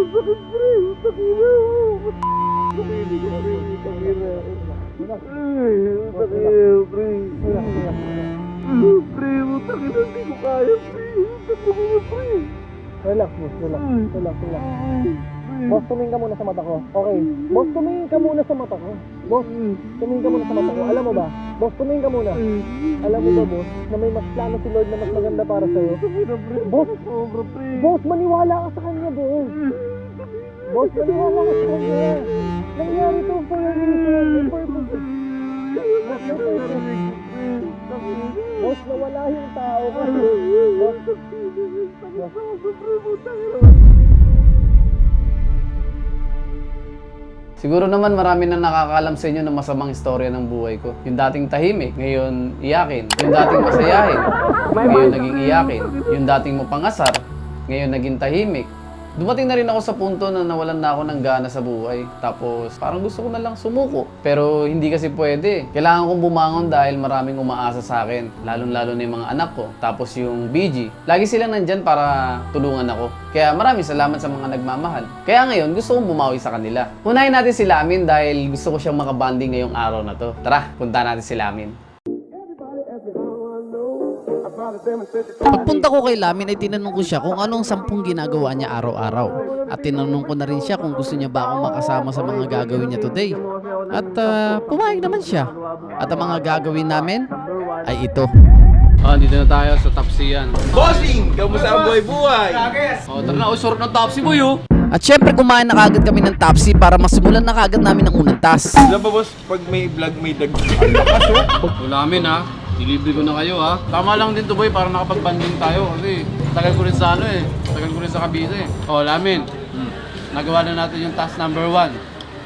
Sakit, pre. Takina. Sakit, pre. Pre, takina. Hindi ko kaya, pre. Takina, pre. Relax, boss. Relax. Boss, tumingin ka muna sa mata ko. Okay. Boss, tumingin ka muna sa mata ko. Boss, tumingin ka muna sa mata ko. Alam mo ba? Boss, tumingin ka muna. Alam mo ba, boss, na may mas plano si Lord na mas maganda para sa'yo? Boss, boss, maniwala ka sa kanya, boss. Boss, maniwala ka sa kanya. Nangyari to for a reason. May purpose. Boss, may purpose. Boss, nawala yung tao ka. Boss, Siguro naman marami na nakakaalam sa inyo ng masamang istorya ng buhay ko. Yung dating tahimik, ngayon iyakin. Yung dating masayahin, ngayon naging iyakin. Yung dating mapangasar, ngayon naging tahimik. Dumating na rin ako sa punto na nawalan na ako ng gana sa buhay. Tapos parang gusto ko na lang sumuko. Pero hindi kasi pwede. Kailangan kong bumangon dahil maraming umaasa sa akin. Lalong-lalo na yung mga anak ko. Tapos yung BG. Lagi silang nandyan para tulungan ako. Kaya maraming salamat sa mga nagmamahal. Kaya ngayon gusto kong bumawi sa kanila. Unahin natin si Lamin dahil gusto ko siyang makabanding ngayong araw na to. Tara, punta natin si Lamin. Pagpunta ko kay Lamin ay tinanong ko siya kung anong 10 ginagawa niya araw-araw. At tinanong ko na rin siya kung gusto niya ba akong makasama sa mga gagawin niya today. At pumayag naman siya. At ang mga gagawin namin ay ito. Dito na tayo sa Tapsiyan. Bossing! Kamusta ang buhay-buhay? Tara na, short ng Tapsi boy oh. At syempre kumain na kagad kami ng Tapsi para masimulan na kagad namin ang unang task. Alam ba boss, pag may vlog may dag... Lamin ha. Dilibre ko na kayo ha. Tama lang din to boy para nakapag-banding tayo kasi tagal ko rin sa ano eh. Tagal ko rin sa Cavite eh. Lamin. Nagawa na natin yung task number 1.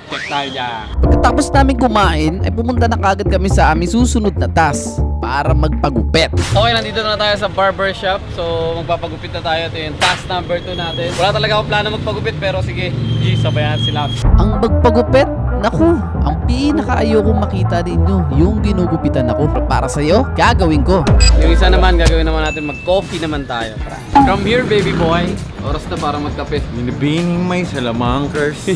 Check tayo dyan. Pagkatapos namin kumain ay pumunta na kagad kami sa aming susunod na task para magpagupit. Okay, nandito na tayo sa barber shop. So magpapagupit na tayo. Ito yung task number 2 natin. Wala talaga akong plano magpagupit pero sige, G, sabayan natin sila. Ang magpagupit? Naku, ang pinaka-ayokong makita ninyo, yung ginugupitan ako. Para sa'yo, gagawin ko. Yung isa naman, gagawin naman natin, mag-coffee naman tayo. Come here, baby boy. Oras na para magkape. Binibining may salamangkers.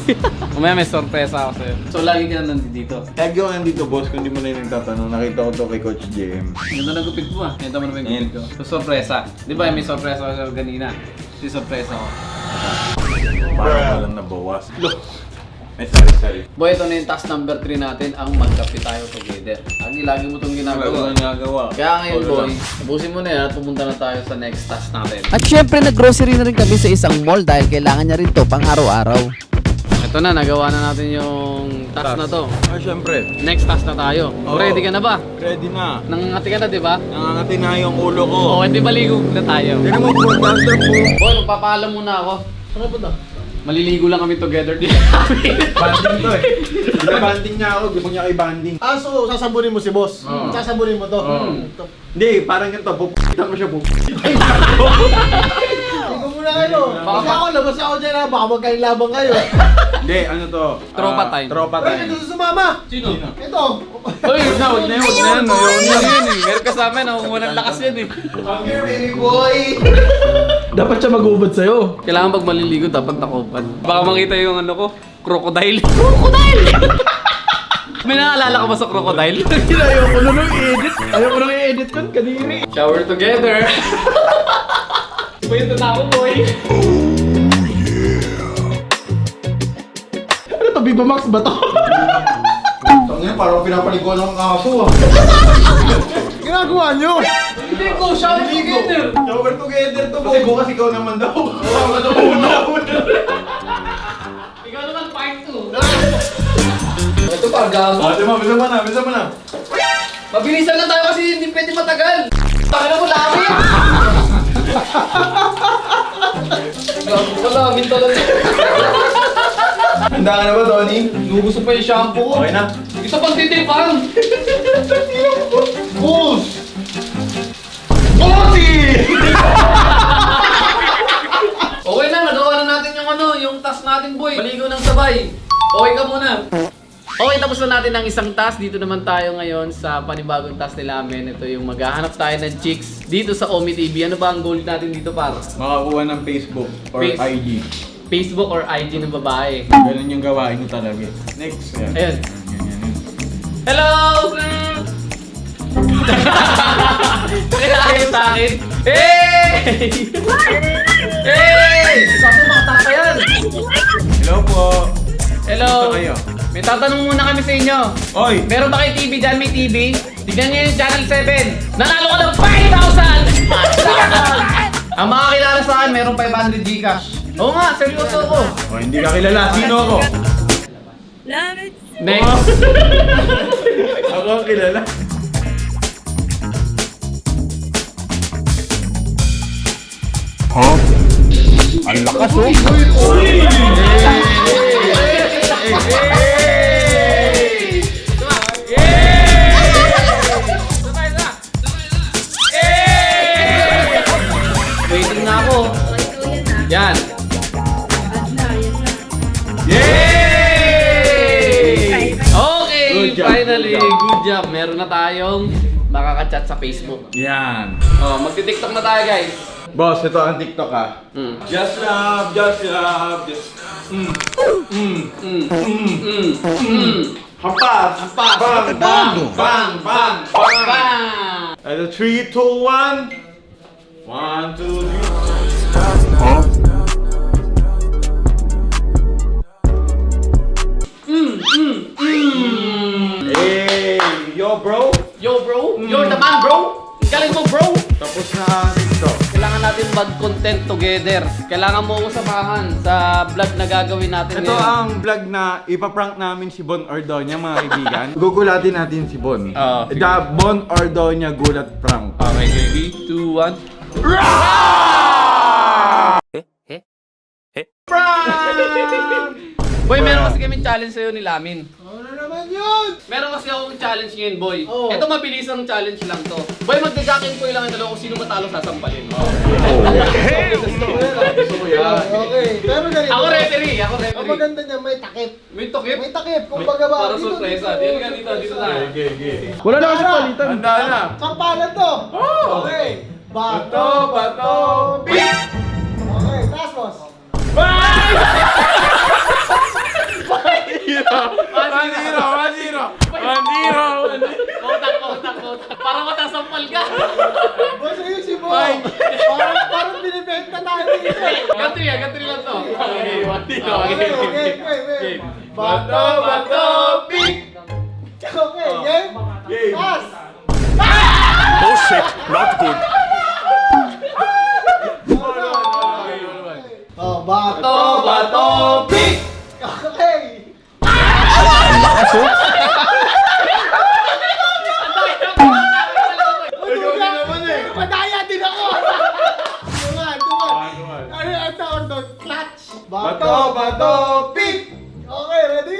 Mamaya may sorpresa ako sa'yo. So, lagi ka na nandito. Kaya gawin nandito boss, kung di mo na yung nagtatanong, nakita ko to kay Coach JM. Ganda na gupit mo ah. Ganda mo na yung gupit ko. So, sorpresa. Di ba may sorpresa ako sa'yo kanina? Si sorpresa ko. Parang walang nabawas. Ay, sorry. Boy, ito na yung task number 3 natin, ang magkape tayo together. Lagi mo itong ginagawa. Kaya ngayon boy, ubusin mo na yan at pumunta na tayo sa next task natin. At syempre nag-grocery na rin kami sa isang mall dahil kailangan niya rin to pang araw-araw. Ito na, nagawa na natin yung task na to. Syempre. Next task na tayo. Ready ka na ba? Ready na. Nangangati ka na, di ba? Nangangati na yung ulo ko. Hindi maligo na tayo. Hindi mo po, dancer po. Boy, magpapaalam muna ako. Ano ba to? Maliligo lang kami together din. Banding to eh. Banding niya ako, gusto niya kay banding. so sasabunin mo si boss. Sasabunin mo to. Hindi, parang ganito, pupukitan mo siya po. Ikaw muna kayo. Baka ako, labas ako dyan ha. Baka magkailabang kayo. Hindi, ano to? Tropa time. Tropa Pero time. ito sa sumama. Sino? Ito. Uy, huwag na yan. Meron ka sa amin, walang lakas yan eh. Come here, baby boy. Dapat siya mag-ubad sa'yo. Kailangan pag maliligo, dapat nakubad. Baka makita yung ano ko, crocodile. Crocodile! May naalala ka ba sa crocodile? Ayoko na nung i-edit. Ayoko nung i-edit yun, kadiri. Shower together. Pwede na ako, boy. Ano to, Viva Max ba to? Tangina, parang pinapaliguan ng aso ah. Ginagawa nyo. Hindi ko, shower together. Shower together to po. Kasi bukas ikaw naman daw. Ikaw naman una. Ikaw naman, part 2. Ito pa, gamo. Bisa mo na. Mabilisan na tayo kasi hindi pwede matagal. Taka na mo, lamin. Gago ka, lamin talaga. Handa ka na ba, Tony? Nugusto pa yung shampoo ko. Okay na. Isa pang titipan. Boss! Okay na, nagawa na natin yung yung task natin, boy. Maligo ng sabay. Okay ka muna. Okay, tapos na natin ang isang task. Dito naman tayo ngayon sa panibagong task nila amin. Ito yung maghahanap tayo ng chicks dito sa Omi TV. Ano ba ang goal natin dito, par? Makakuha ng Facebook or IG. Facebook or IG ng babae. Ganun yung gawain mo talaga eh. Next. Yan. Ayun. Yan. Hello! Pakilakay sa akin. Hey! Hey! Kaso mata ka yan. Hello po. Hello. Kumusta kayo? May tatanong muna kami sa inyo. Oy! Meron ba kayo TV dyan? May TV? Tignan nyo yung Channel 7. Nanalo ka ng 5,000! Ang makakilala sa akin, meron 500 Gcash. Oo nga, seryoso ako. Oh, hindi ka kilala. Sino ako? Next. Ako ang kilala. Ang lakas oh. Waiting na ako. Yan. Yay! Okay, Good job, finally. good job. Good job. Meron na tayong makaka-chat sa Facebook. Yan. Oh, magti-TikTok na tayo, guys. Boss, ito ang TikTok ah. Just love, just love, just... Hampas! Hampas! Bang! Bang! Bang! Bang! Bang! Bang! At 3, 2, 1. 1, 2, 3. Hey! Yo, bro! Yo, bro. You're the man, bro. Galing mo, bro. Tapos na ang TikTok. Kailangan natin mag-content together. Kailangan mo ako samahan sa vlog na gagawin natin Ito ngayon. ang vlog na ipaprank namin si Bon Ordonia, mga kaibigan. Gugulatin natin si Bon. Sige. The Bon Ordonia Gulat Prank. Okay, 3, 2, 1. Boy, meron kasi kami challenge sa'yo ni Lamin. Ano naman yun? Meron kasi akong challenge ngayon, boy. Oh. Ito mabilis ang challenge lang to. Boy, magdagakin ko lang ito kung sino matalo sasampalin. Okay, pero ganito. Ako referee, ako Ang referee. maganda niya, may takip. May takip. May takip. Kung baga ba, Para sorpresa. Dito ka dito na. Wala na kasi palitan. Handa na. Sampalan to. Okay. Bato, bato, beat. Okay, taas boss. Kotak. Para matasampal ka. Boss, ayun si Bo. Parang binibenta tayo dito. Gantri lang to. Okay. Bato, bato, beat. Okay, game? Game. Taas. Oh, Bato, pick! Okay. Madaya din ako. Tuman. Ano ang tawag doon? Clutch. Bato, bato, pick! Okay, ready?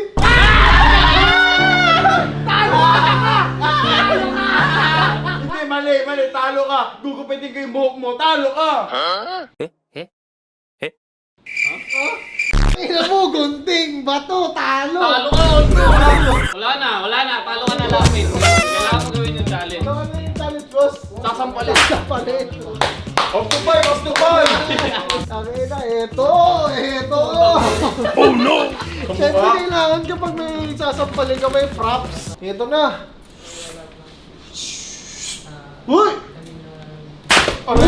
Hindi, mali. Talo ka. Gugupitin ko yung buhok mo. Talo ka. Ina mo, gunting, bato, talo. Talo ka, Otto! Wala na. Talo ka na Lamin. Kailangan mo gawin yung challenge. Ano na yung challenge, boss? Sasampalin. Sapalit. Off to five. Sabi na, eto. Oh no! Siyempre kailangan kapag may sasampalin ka may props. Ito na. Uy! Ano?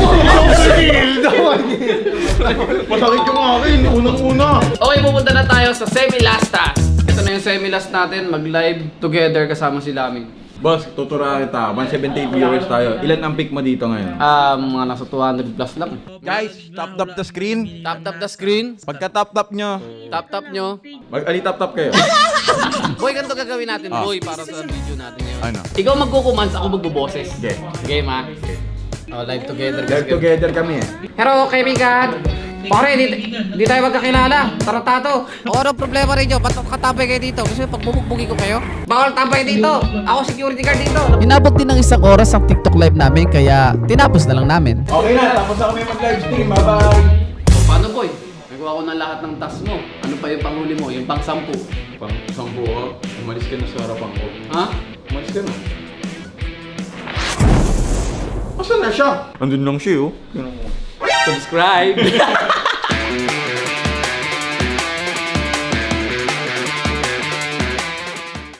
Masakit yung akin. Unang-una. Okay, pupunta na tayo sa semi-last task. Ito na yung semi-last natin. Mag-live together kasama si Lamin. Boss, tuturahan kita. 178 viewers tayo. Ilan ang pick mo dito ngayon? Mga nasa 200 plus lang. Guys, tap the screen. Tap the screen. Pagka tap nyo, Tap nyo. mag-ali-tap kayo. Boy, ganito gagawin natin, boy, para sa video natin ngayon. Ano? Ikaw magkukumans, ako magbuboses. Okay. Game, ha? Oh, live together. Live together kami eh. Pero kaibigan, pare, di tayo magkakilala. Tarantado. O ano problema rin nyo? Ba't katapay kayo dito? Gusto nyo pagbubugbugi ko kayo? Bawal tampay dito. Ako security guard dito. Inabot din ng 1 oras ang TikTok live namin kaya tinapos na lang namin. Okay na, tapos na kami mag-live stream. Bye-bye. O, paano, boy? Nagawa ko na lahat ng task mo. Ano pa yung panghuli mo? Yung pang-10. Pang isang buo, umalis ka na sa harapan ko. Ha? Umalis ka na. Asan na siya? Andun lang siya, oh. Subscribe!